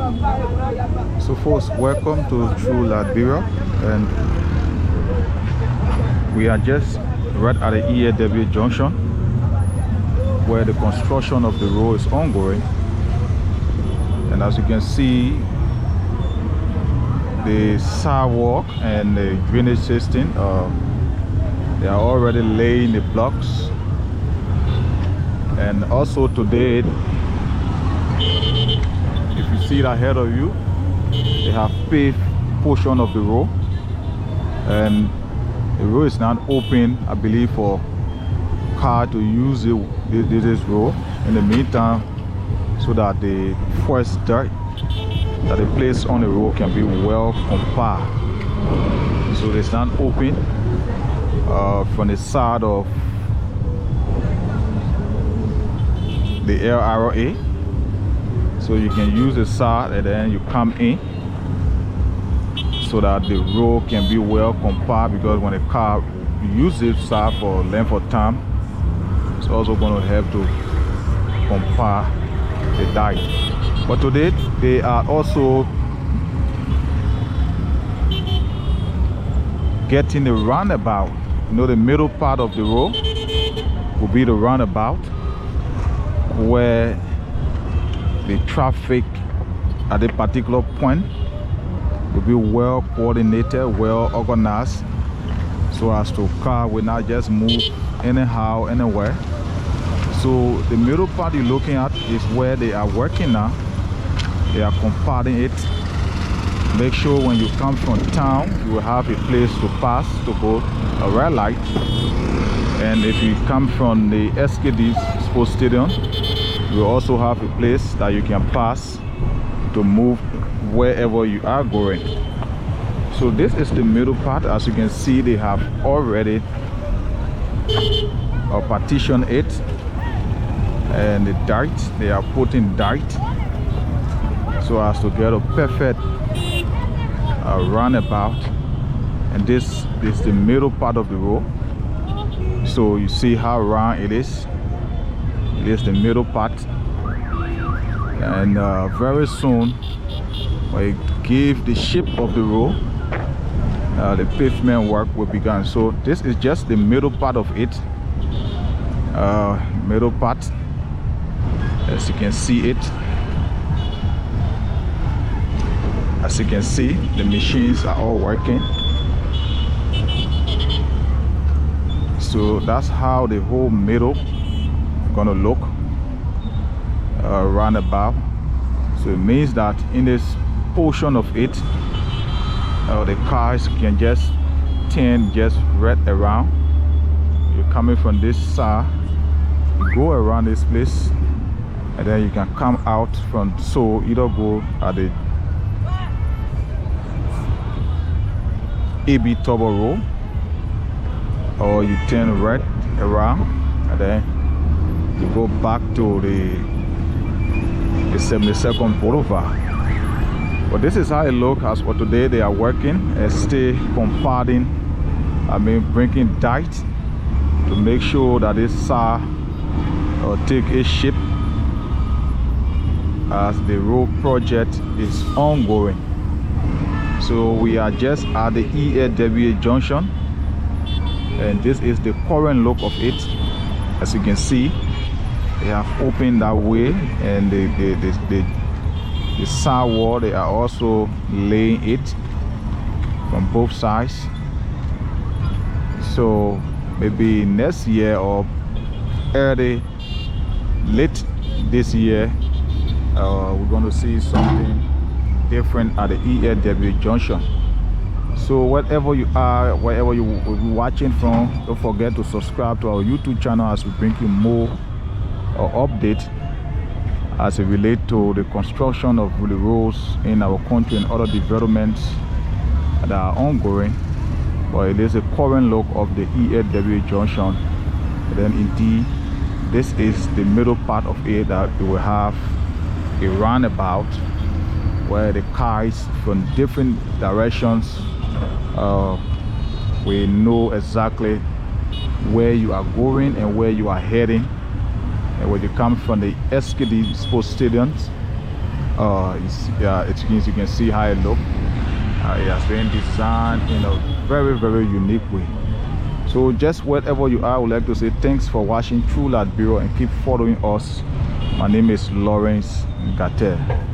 So folks, welcome to True Liberia, and we are just right at the ELWA Junction where the construction of the road is ongoing. And as you can see, the sidewalk and the drainage system, they are already laying the blocks. And also today, if you see it ahead of you, they have paved portion of the road, and the road is now open, I believe, for car to use this road in the meantime, so that the first dirt that they place on the road can be well compact. So it's not open from the side of the LRA, so you can use the side and then you come in, so that the road can be well compact, because when a car uses this side for a length of time, it's also going to help to compact the dirt. But today they are also getting the roundabout. You know, the middle part of the road will be the roundabout, where the traffic at a particular point will be well coordinated, well organized, so as to car will not just move anyhow, anywhere. So the middle part you're looking at is where they are working now. They are compacting it. Make sure when you come from town, you will have a place to pass, to go a red light. And if you come from the SKD Sports Stadium, you will also have a place that you can pass to move wherever you are going. So this is the middle part. As you can see, they have already partitioned it, and the dirt, they are putting dirt so as to get a perfect roundabout. And this is the middle part of the road. So you see how round it is. It is the middle part, and very soon when it give the shape of the road, the pavement work will begin. So this is just the middle part of it. Middle part, as you can see it. As you can see, the machines are all working. So that's how the whole middle gonna look roundabout. So it means that in this portion of it, the cars can just turn just right around. You're coming from this side, you go around this place, and then you can come out from, so either go at the AB Turbo Road, or you turn right around and then you go back to the 72nd Boulevard. But this is how it looks as for today. They are working and stay compacting, bringing dirt to make sure that this side take a shape as the road project is ongoing. So we are just at the ELWA Junction, and this is the current look of it. As you can see, they have opened that way, and the sidewall, they are also laying it from both sides. So maybe next year or late this year, we're going to see something different at the ELWA Junction. So wherever you are, wherever you will be watching from, don't forget to subscribe to our YouTube channel, as we bring you more update as it relates to the construction of the roads in our country and other developments that are ongoing. But it is a current look of the ELWA Junction. And then indeed, this is the middle part of it, that it will have a roundabout where the cars from different directions we know exactly where you are going and where you are heading. And when you come from the SKD Sports Stadium, you can see how it looks. It has been designed in a very, very unique way. So just wherever you are, I would like to say thanks for watching True Liberia and keep following us. My name is Lawrence Garteh.